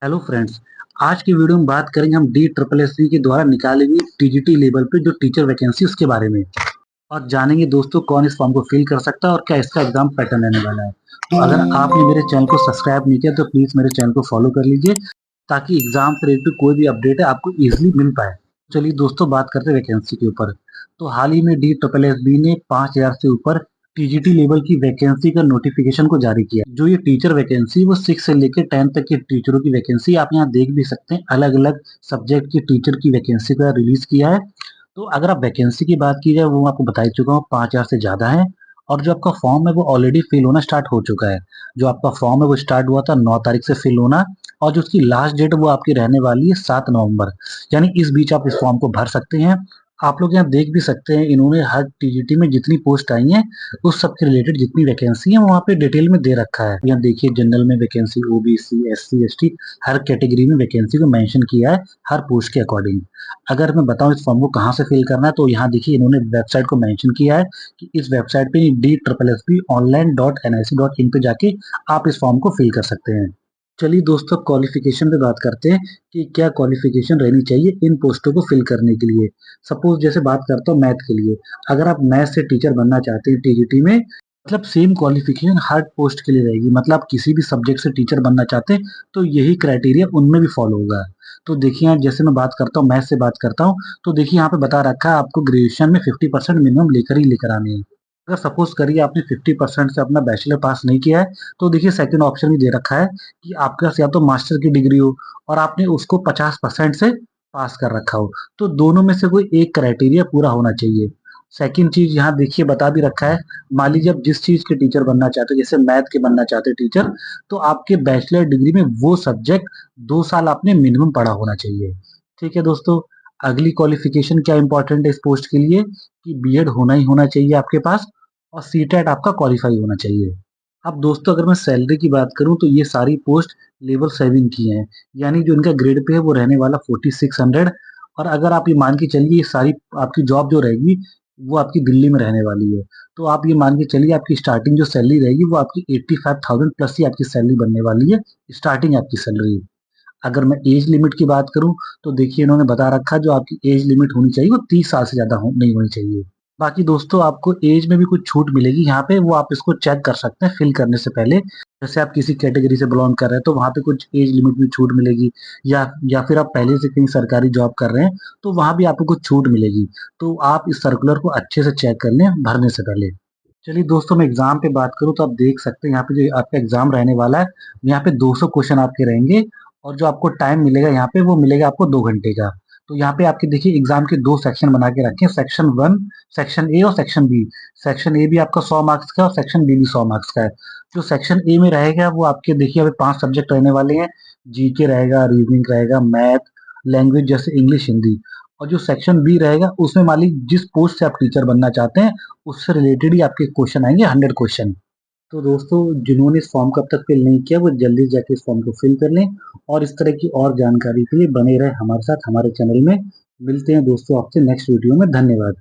Hello friends. आज की video में बात करेंगे हम डी ट्रिपल एस सी के द्वारा निकाली हुई टीजीटी लेवल पे जो टीचर वैकेंसी उसके बारे में और जानेंगे दोस्तों कौन इस फॉर्म को फिल कर सकता है और क्या इसका एग्जाम पैटर्न रहने वाला है। तो अगर आपने मेरे चैनल को सब्सक्राइब नहीं किया तो प्लीज मेरे चैनल को फॉलो कर लीजिए ताकि एग्जाम से रिलेटेड कोई भी अपडेट है आपको इजिली मिल पाए। चलिए दोस्तों बात करते हैं वैकेंसी के ऊपर। तो हाल ही में डी ट्रिपल एस बी ने 5,000 से ऊपर टीजीटी लेवल की वैकेंसी का नोटिफिकेशन को जारी किया। जो ये टीचर वैकेंसी वो 6 से लेकर 10 तक के टीचरों की वैकेंसी आप यहाँ देख भी सकते हैं। अलग अलग सब्जेक्ट के टीचर की वैकेंसी का रिलीज किया है। तो अगर आप वैकेंसी की बात की जाए वो मैं आपको बता ही चुका हूँ 5,000 से ज़्यादा है। और जो आपका फॉर्म है वो ऑलरेडी फिल होना स्टार्ट हो चुका है। जो आपका फॉर्म है वो स्टार्ट हुआ था 9 तारीख से फिल होना। और जो उसकी लास्ट डेट वो आपकी रहने वाली है 7 नवंबर। यानी इस बीच आप इस फॉर्म को भर सकते हैं। आप लोग यहाँ देख भी सकते हैं इन्होंने हर टीजीटी में जितनी पोस्ट आई हैं उस सब के रिलेटेड जितनी वैकेंसी है वहाँ पे डिटेल में दे रखा है। यहाँ देखिए जनरल में वैकेंसी, ओबीसी, एससी, एसटी हर कैटेगरी में वैकेंसी को मेंशन किया है हर पोस्ट के अकॉर्डिंग। अगर मैं बताऊं इस फॉर्म को कहाँ से फिल करना है तो यहाँ देखिए इन्होंने वेबसाइट को मेंशन किया है कि इस वेबसाइट पे D triple S P online dot N I C dot in पे जाके आप इस फॉर्म को फिल कर सकते हैं। चलिए दोस्तों क्वालिफिकेशन पे बात करते हैं कि क्या क्वालिफिकेशन रहनी चाहिए इन पोस्टों को फिल करने के लिए। सपोज जैसे बात करता हूँ मैथ के लिए। अगर आप मैथ से टीचर बनना चाहते हैं टीजीटी में मतलब सेम क्वालिफिकेशन हर पोस्ट के लिए रहेगी। मतलब आप किसी भी सब्जेक्ट से टीचर बनना चाहते हैं तो यही क्राइटेरिया उनमें भी फॉलो होगा। तो देखिए यहाँ जैसे मैं बात करता हूँ मैथ से बात करता हूँ तो देखिए यहाँ पे बता रखा है आपको ग्रेजुएशन में 50% मिनिमम लेकर ही लेकर आने हैं। अगर सपोज करिए आपने 50% से अपना बैचलर पास नहीं किया है तो देखिए सेकंड ऑप्शन भी दे रखा है कि आपके पास या तो मास्टर की डिग्री हो और आपने उसको 50% से पास कर रखा हो। तो दोनों में से कोई एक क्राइटेरिया पूरा होना चाहिए। सेकंड चीज यहाँ देखिए बता भी रखा है। मान लीजिए आप जिस चीज के टीचर बनना चाहते हो जैसे मैथ के बनना चाहते हो टीचर तो आपके बैचलर डिग्री में वो सब्जेक्ट 2 साल आपने मिनिमम पढ़ा होना चाहिए। ठीक है दोस्तों। अगली क्वालिफिकेशन क्या इंपॉर्टेंट है इस पोस्ट के लिए कि बीएड होना ही होना चाहिए आपके पास और सीटेट आपका क्वालिफाई होना चाहिए। अब दोस्तों अगर मैं सैलरी की बात करूं तो ये सारी पोस्ट लेवल 7 की हैं। यानी जो इनका ग्रेड पे है वो रहने वाला 4600। और अगर आप ये मान के चलिए ये सारी आपकी जॉब जो रहेगी वो आपकी दिल्ली में रहने वाली है। तो आप ये मान के चलिए आपकी स्टार्टिंग जो सैलरी रहेगी वो आपकी 85,000 प्लस ही आपकी सैलरी बनने वाली है। स्टार्टिंग आपकी सैलरी। अगर मैं एज लिमिट की बात करूं तो देखिए इन्होंने बता रखा जो आपकी एज लिमिट होनी चाहिए वो 30 साल से ज्यादा नहीं होनी चाहिए। बाकी दोस्तों आपको एज में भी कुछ छूट मिलेगी यहाँ पे वो आप इसको चेक कर सकते हैं फिल करने से पहले। जैसे आप किसी कैटेगरी से बिलोंग कर रहे हैं तो वहाँ पे कुछ एज लिमिट में छूट मिलेगी। या फिर आप पहले से कहीं सरकारी जॉब कर रहे हैं तो वहाँ भी आपको कुछ छूट मिलेगी। तो आप इस सर्कुलर को अच्छे से चेक कर लें भरने से पहले। चलिए दोस्तों मैं एग्जाम पे बात करूँ तो आप देख सकते हैं यहाँ पे जो आपका एग्जाम रहने वाला है यहाँ पे 200 क्वेश्चन आपके रहेंगे। और जो आपको टाइम मिलेगा यहाँ पे वो मिलेगा आपको 2 घंटे का। तो यहाँ पे आपके देखिए एग्जाम के 2 सेक्शन बना के रखे हैं, सेक्शन 1, सेक्शन ए और सेक्शन बी। सेक्शन ए भी आपका 100 मार्क्स का और सेक्शन बी भी 100 मार्क्स का है। जो सेक्शन ए में रहेगा वो आपके देखिए अभी 5 सब्जेक्ट रहने वाले हैं। जीके रहेगा, रीजनिंग रहेगा, मैथ, लैंग्वेज जैसे इंग्लिश, हिंदी। और जो सेक्शन बी रहेगा उसमें मान लीजिए जिस पोस्ट से आप टीचर बनना चाहते हैं उससे रिलेटेड ही आपके क्वेश्चन आएंगे 100 क्वेश्चन। तो दोस्तों जिन्होंने इस फॉर्म को अब तक फिल नहीं किया वो जल्दी जाके इस फॉर्म को फिल कर लें। और इस तरह की और जानकारी के लिए बने रहे हमारे साथ हमारे चैनल में। मिलते हैं दोस्तों आपसे नेक्स्ट वीडियो में। धन्यवाद।